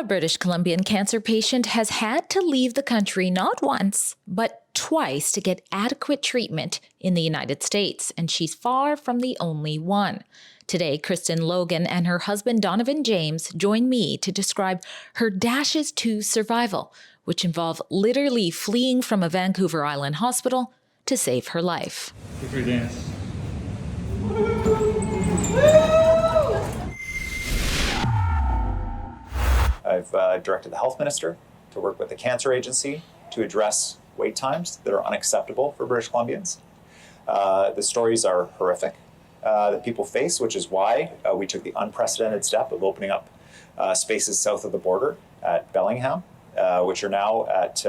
A British Columbian cancer patient has had to leave the country not once, but twice to get adequate treatment in the United States, and she's far from the only one. Today, Kristin Logan and her husband Donovan James join me to describe her dashes to survival, which involve literally fleeing from a Vancouver Island hospital to save her life. Give your dance. I've directed the health minister to work with the cancer agency to address wait times that are unacceptable for British Columbians. The stories are horrific that people face, which is why we took the unprecedented step of opening up spaces south of the border at Bellingham, which are now at,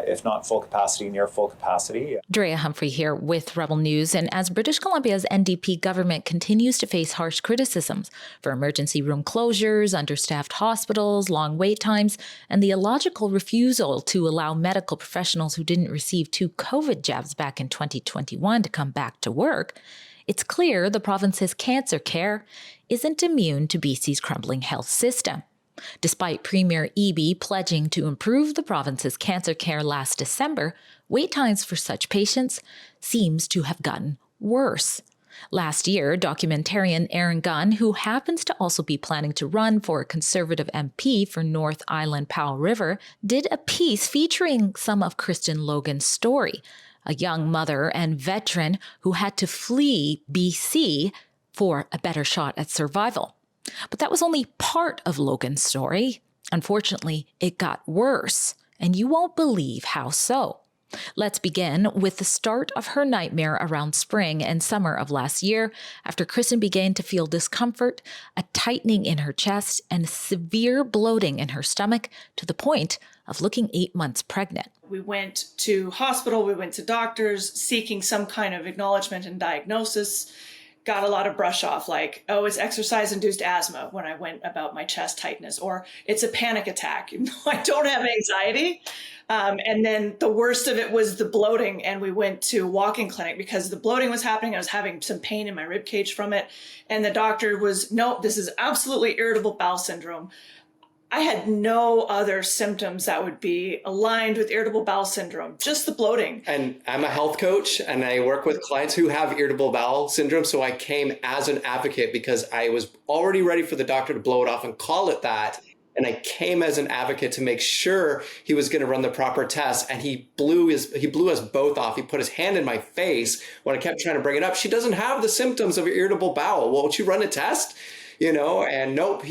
if not full capacity, near full capacity. Drea Humphrey here with Rebel News. And as British Columbia's NDP government continues to face harsh criticisms for emergency room closures, understaffed hospitals, long wait times, and the illogical refusal to allow medical professionals who didn't receive 2 COVID jabs back in 2021 to come back to work, it's clear the province's cancer care isn't immune to BC's crumbling health system. Despite Premier Eby pledging to improve the province's cancer care last December, wait times for such patients seems to have gotten worse. Last year, documentarian Aaron Gunn, who happens to also be planning to run for a Conservative MP for North Island Powell River, did a piece featuring some of Kristin Logan's story, a young mother and veteran who had to flee BC for a better shot at survival. But that was only part of Logan's story. Unfortunately, it got worse, and you won't believe how so. Let's begin with the start of her nightmare around spring and summer of last year, after Kristin began to feel discomfort, a tightening in her chest, and severe bloating in her stomach to the point of looking 8 months pregnant. We went to hospital, we went to doctors seeking some kind of acknowledgement and diagnosis. Got a lot of brush off, like, oh, it's exercise-induced asthma when I went about my chest tightness, or it's a panic attack. Even though I don't have anxiety. And then the worst of it was the bloating, and we went to walk-in clinic because the bloating was happening. I was having some pain in my rib cage from it, and the doctor was, no, this is absolutely irritable bowel syndrome. I had no other symptoms that would be aligned with irritable bowel syndrome, just the bloating. And I'm a health coach and I work with clients who have irritable bowel syndrome. So I came as an advocate because I was already ready for the doctor to blow it off and call it that. And I came as an advocate to make sure he was going to run the proper test. And he blew us both off. He put his hand in my face when I kept trying to bring it up. She doesn't have the symptoms of irritable bowel. Won't you run a test? You know, and nope,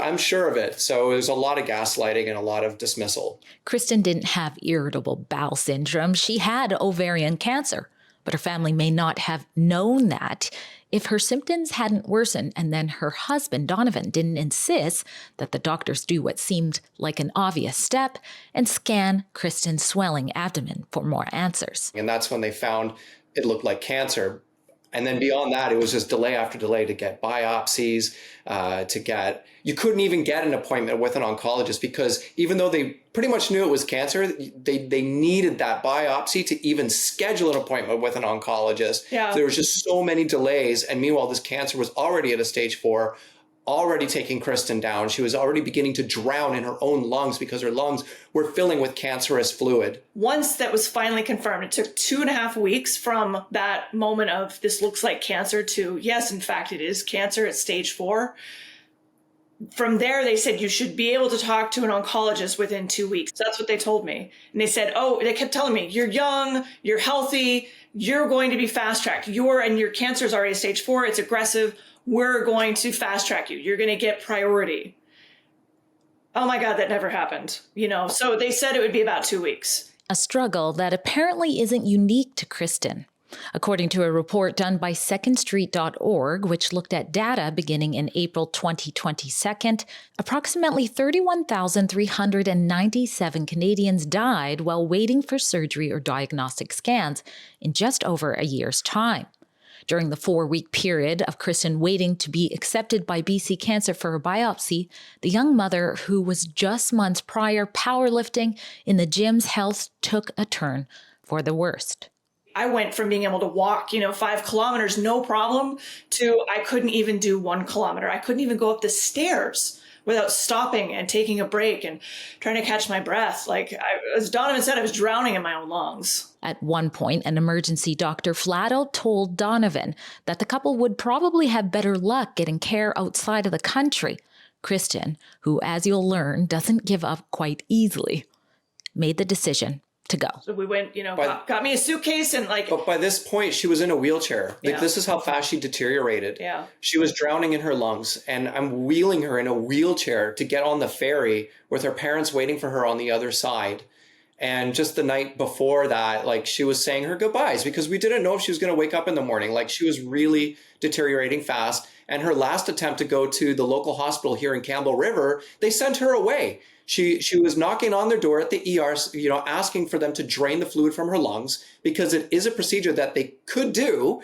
I'm sure of it. So there's a lot of gaslighting and a lot of dismissal. Kristin didn't have irritable bowel syndrome. She had ovarian cancer, but her family may not have known that if her symptoms hadn't worsened and then her husband, Donovan, didn't insist that the doctors do what seemed like an obvious step and scan Kristin's swelling abdomen for more answers. And that's when they found it looked like cancer. And then beyond that, it was just delay after delay to get biopsies, you couldn't even get an appointment with an oncologist because even though they pretty much knew it was cancer, they needed that biopsy to even schedule an appointment with an oncologist. Yeah. So there was just so many delays. And meanwhile, this cancer was already at a stage 4, already taking Kristin down. She was already beginning to drown in her own lungs because her lungs were filling with cancerous fluid. Once that was finally confirmed, it took 2.5 weeks from that moment of this looks like cancer to, yes, in fact, it is cancer at stage 4. From there, they said you should be able to talk to an oncologist within 2 weeks. So that's what they told me. And they said, they kept telling me, you're young, you're healthy, you're going to be fast-tracked. And your cancer is already stage 4, it's aggressive. We're going to fast track you. You're going to get priority. Oh my God, that never happened. So they said it would be about 2 weeks. A struggle that apparently isn't unique to Kristin. According to a report done by secondstreet.org, which looked at data beginning in April 2022, approximately 31,397 Canadians died while waiting for surgery or diagnostic scans in just over a year's time. During the 4-week period of Kristin waiting to be accepted by BC Cancer for a biopsy, the young mother who was just months prior powerlifting in the gym's health took a turn for the worst. I went from being able to walk, 5 kilometers, no problem, to I couldn't even do 1 kilometer. I couldn't even go up the stairs without stopping and taking a break and trying to catch my breath. Like, as Donovan said, I was drowning in my own lungs. At one point, an emergency doctor flat out told Donovan that the couple would probably have better luck getting care outside of the country. Kristin, who, as you'll learn, doesn't give up quite easily, made the decision to go. So we went, got me a suitcase and But by this point, she was in a wheelchair. Yeah. This is how fast she deteriorated. Yeah. She was drowning in her lungs, and I'm wheeling her in a wheelchair to get on the ferry with her parents waiting for her on the other side. And just the night before that, like, she was saying her goodbyes because we didn't know if she was going to wake up in the morning. Like, she was really deteriorating fast. And her last attempt to go to the local hospital here in Campbell River, they sent her away. She was knocking on their door at the ER, asking for them to drain the fluid from her lungs because it is a procedure that they could do,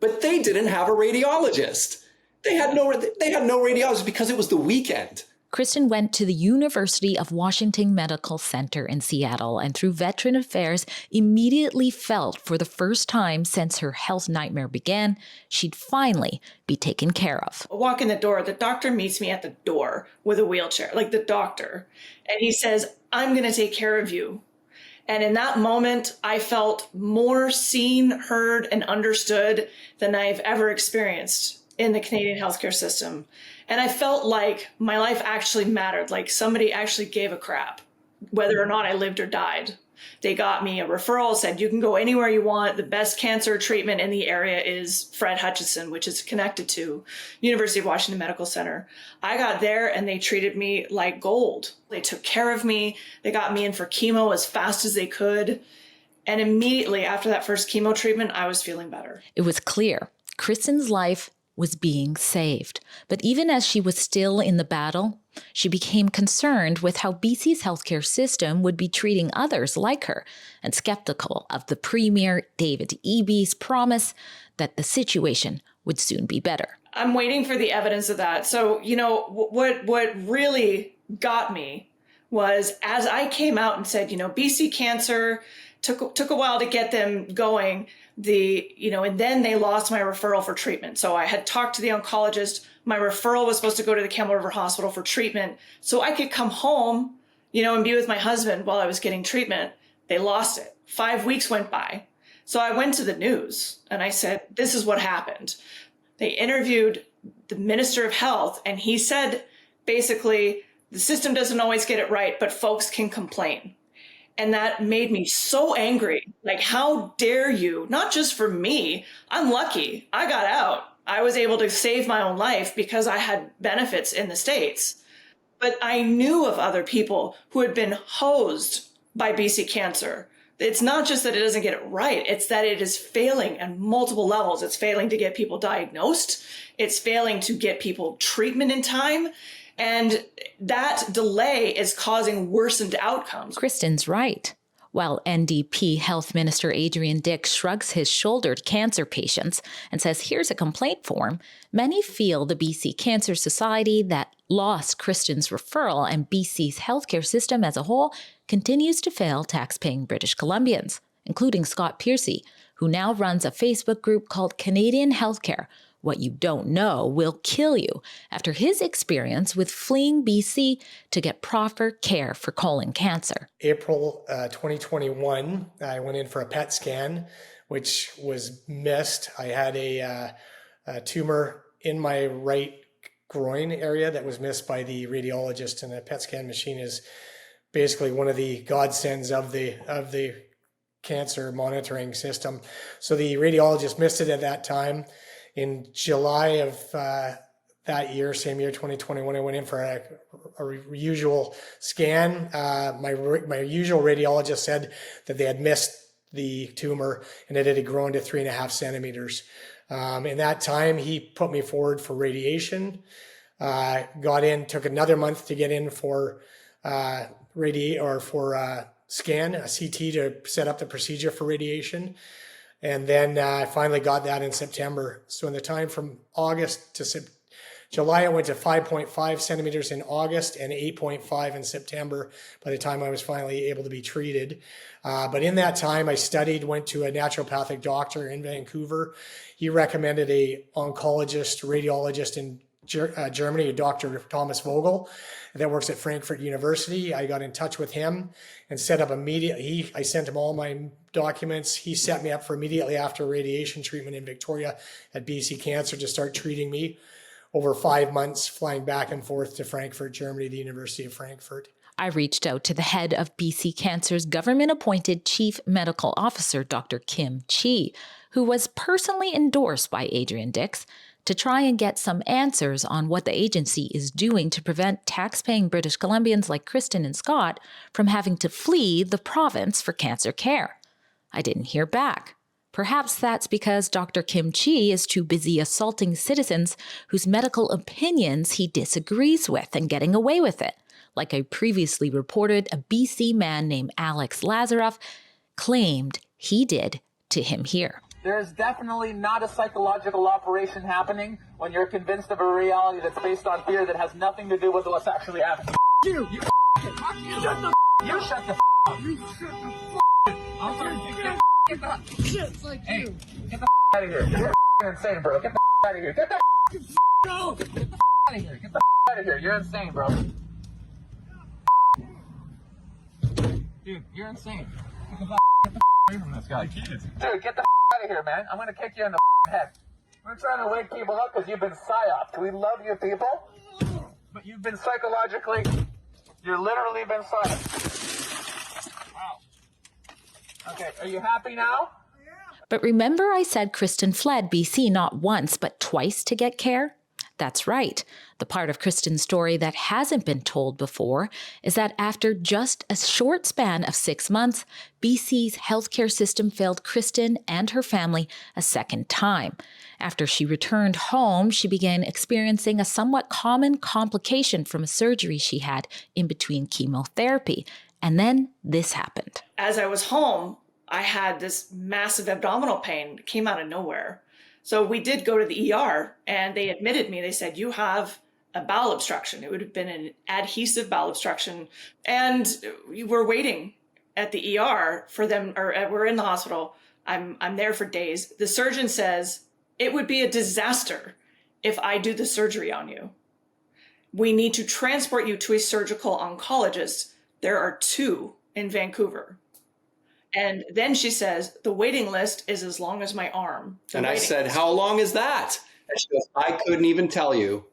but they didn't have a radiologist. They had no radiologist because it was the weekend. Kristin went to the University of Washington Medical Center in Seattle and through Veteran Affairs immediately felt for the first time since her health nightmare began, she'd finally be taken care of. I walk in the door, the doctor meets me at the door with a wheelchair, like the doctor. And he says, I'm going to take care of you. And in that moment, I felt more seen, heard, and understood than I've ever experienced in the Canadian healthcare system. And I felt like my life actually mattered, like somebody actually gave a crap, whether or not I lived or died. They got me a referral, said, you can go anywhere you want. The best cancer treatment in the area is Fred Hutchinson, which is connected to University of Washington Medical Center. I got there and they treated me like gold. They took care of me. They got me in for chemo as fast as they could. And immediately after that first chemo treatment, I was feeling better. It was clear Kristin's life was being saved. But even as she was still in the battle, she became concerned with how BC's healthcare system would be treating others like her and skeptical of the Premier David Eby's promise that the situation would soon be better. I'm waiting for the evidence of that. So, what really got me was as I came out and said, BC Cancer took a while to get them going. And then they lost my referral for treatment. So I had talked to the oncologist. My referral was supposed to go to the Campbell River Hospital for treatment so I could come home, and be with my husband while I was getting treatment. They lost it. 5 weeks went by. So I went to the news and I said, this is what happened. They interviewed the Minister of Health and he said, basically, the system doesn't always get it right, but folks can complain. And that made me so angry. Like, how dare you? Not just for me. I'm lucky. I got out. I was able to save my own life because I had benefits in the States. But I knew of other people who had been hosed by BC Cancer. It's not just that it doesn't get it right. It's that it is failing on multiple levels. It's failing to get people diagnosed. It's failing to get people treatment in time. And that delay is causing worsened outcomes. Kristin's right. While NDP Health Minister Adrian Dix shrugs his shoulder at cancer patients and says here's a complaint form, many feel the BC Cancer Society that lost Kristin's referral and BC's healthcare system as a whole continues to fail tax-paying British Columbians, including Scott Piercy, who now runs a Facebook group called Canadian Healthcare, What You Don't Know Will Kill You, after his experience with fleeing BC to get proper care for colon cancer. April 2021, I went in for a PET scan, which was missed. I had a tumor in my right groin area that was missed by the radiologist, and the PET scan machine is basically one of the godsends of the cancer monitoring system. So the radiologist missed it at that time. In July of that year, same year, 2021, I went in for a usual scan. My usual radiologist said that they had missed the tumor and it had grown to 3.5 centimeters. In that time, he put me forward for radiation. Got in, took another month to get in for scan, a CT to set up the procedure for radiation. And then I finally got that in September. So in the time from August to July, I went to 5.5 centimeters in August and 8.5 in September by the time I was finally able to be treated. But in that time, I studied, went to a naturopathic doctor in Vancouver. He recommended a oncologist, radiologist in Germany, Dr. Thomas Vogel, that works at Frankfurt University. I got in touch with him and set up immediately. I sent him all my documents. He set me up for immediately after radiation treatment in Victoria at BC Cancer to start treating me over 5 months, flying back and forth to Frankfurt, Germany, the University of Frankfurt. I reached out to the head of BC Cancer's government-appointed Chief Medical Officer, Dr. Kim Chi, who was personally endorsed by Adrian Dix, to try and get some answers on what the agency is doing to prevent tax-paying British Columbians like Kristin and Scott from having to flee the province for cancer care. I didn't hear back. Perhaps that's because Dr. Kim Chi is too busy assaulting citizens whose medical opinions he disagrees with and getting away with it. Like I previously reported, a BC man named Alex Lazaroff claimed he did to him here. There is definitely not a psychological operation happening when you're convinced of a reality that's based on fear that has nothing to do with what's actually happening. You shut the You shut the up. You shut the I'm sorry. Get the shit like hey, you. Get the out of here. You're insane, bro. Get the out of here. Get the go. Get the out of here. Get the out of here. You're insane, bro. Dude, you're insane. Get the away from this guy. Dude, get the out of here, man. I'm gonna kick you in the head. We're trying to wake people up because you've been psyoped. We love you people, but you've been psychologically, you're literally been psyoped. Wow. Okay, are you happy now? But remember I said Kristin fled BC not once but twice to get care? That's right. The part of Kristin's story that hasn't been told before is that after just a short span of 6 months, BC's healthcare system failed Kristin and her family a second time. After she returned home, she began experiencing a somewhat common complication from a surgery she had in between chemotherapy. And then this happened. As I was home, I had this massive abdominal pain. It came out of nowhere. So we did go to the ER and they admitted me. They said, you have a bowel obstruction. It would have been an adhesive bowel obstruction. And we were waiting at the ER for them, or we're in the hospital. I'm there for days. The surgeon says, it would be a disaster if I do the surgery on you. We need to transport you to a surgical oncologist. There are 2 in Vancouver. And then she says, the waiting list is as long as my arm. And I said, how long is that? And she goes, I couldn't even tell you.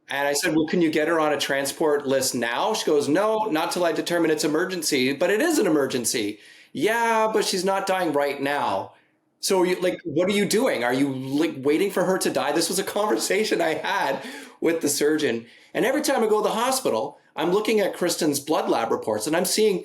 And I said, well, can you get her on a transport list now? She goes, no, not till I determine it's emergency, but it is an emergency. Yeah, but she's not dying right now. So what are you doing? Are you waiting for her to die? This was a conversation I had with the surgeon. And every time I go to the hospital, I'm looking at Kristin's blood lab reports and I'm seeing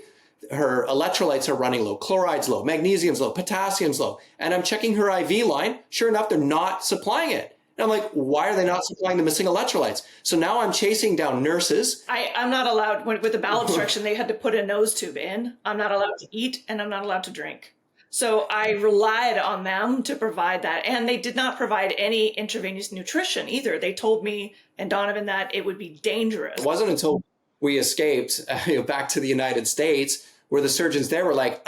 her electrolytes are running low, chloride's low, magnesium's low, potassium's low. And I'm checking her IV line. Sure enough, they're not supplying it. And I'm like, why are they not supplying the missing electrolytes? So now I'm chasing down nurses. I'm not allowed, with the bowel obstruction, they had to put a nose tube in. I'm not allowed to eat and I'm not allowed to drink. So I relied on them to provide that. And they did not provide any intravenous nutrition either. They told me and Donovan that it would be dangerous. It wasn't until we escaped back to the United States where the surgeons there were like,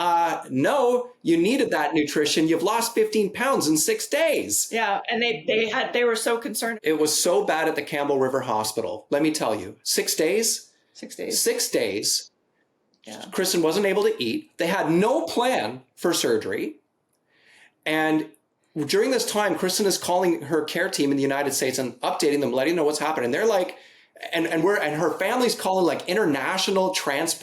no, you needed that nutrition. You've lost 15 pounds in 6 days. Yeah, and they were so concerned. It was so bad at the Campbell River Hospital. Let me tell you, 6 days? 6 days. 6 days. Yeah. Kristin wasn't able to eat. They had no plan for surgery. And during this time, Kristin is calling her care team in the United States and updating them, letting them know what's happening. They're like, and her family's calling like international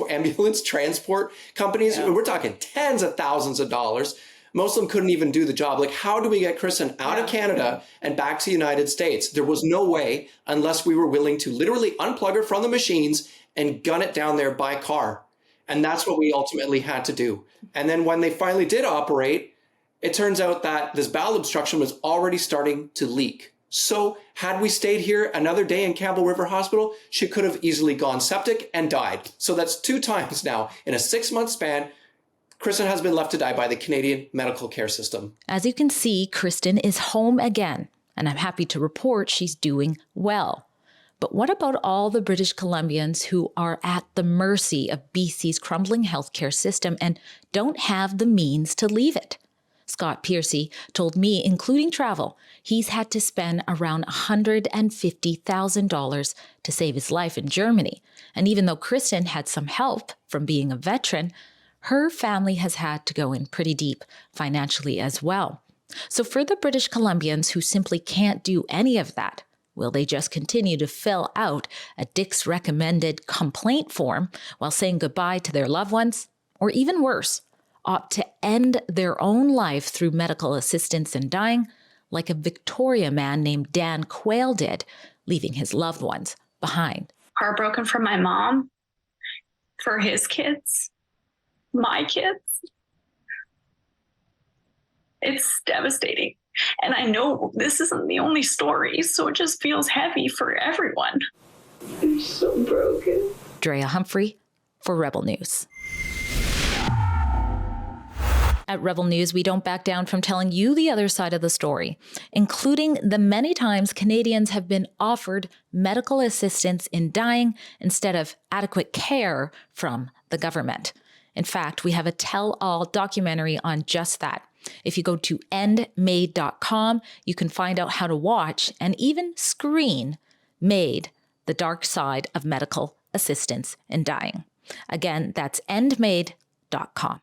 ambulance transport companies. Yeah. We're talking tens of thousands of dollars. Most of them couldn't even do the job. Like, how do we get Kristin out of Canada and back to the United States? There was no way unless we were willing to literally unplug her from the machines and gun it down there by car. And that's what we ultimately had to do. And then when they finally did operate, it turns out that this bowel obstruction was already starting to leak. So had we stayed here another day in Campbell River Hospital, she could have easily gone septic and died. So that's 2 times now in a 6-month span. Kristin has been left to die by the Canadian medical care system. As you can see, Kristin is home again, and I'm happy to report she's doing well. But what about all the British Columbians who are at the mercy of BC's crumbling healthcare system and don't have the means to leave it? Scott Piercy, told me, including travel, he's had to spend around $150,000 to save his life in Germany. And even though Kristin had some help from being a veteran, her family has had to go in pretty deep financially as well. So for the British Columbians who simply can't do any of that, will they just continue to fill out a Dick's recommended complaint form while saying goodbye to their loved ones? Or even worse, opt to end their own life through medical assistance in dying, like a Victoria man named Dan Quayle did, leaving his loved ones behind? Heartbroken for my mom, for his kids, my kids. It's devastating. And I know this isn't the only story, so it just feels heavy for everyone. I'm so broken. Drea Humphrey for Rebel News. At Rebel News, we don't back down from telling you the other side of the story, including the many times Canadians have been offered medical assistance in dying instead of adequate care from the government. In fact, we have a tell-all documentary on just that. If you go to endmade.com, you can find out how to watch and even screen Made, the Dark Side of Medical Assistance in Dying. Again, that's endmade.com.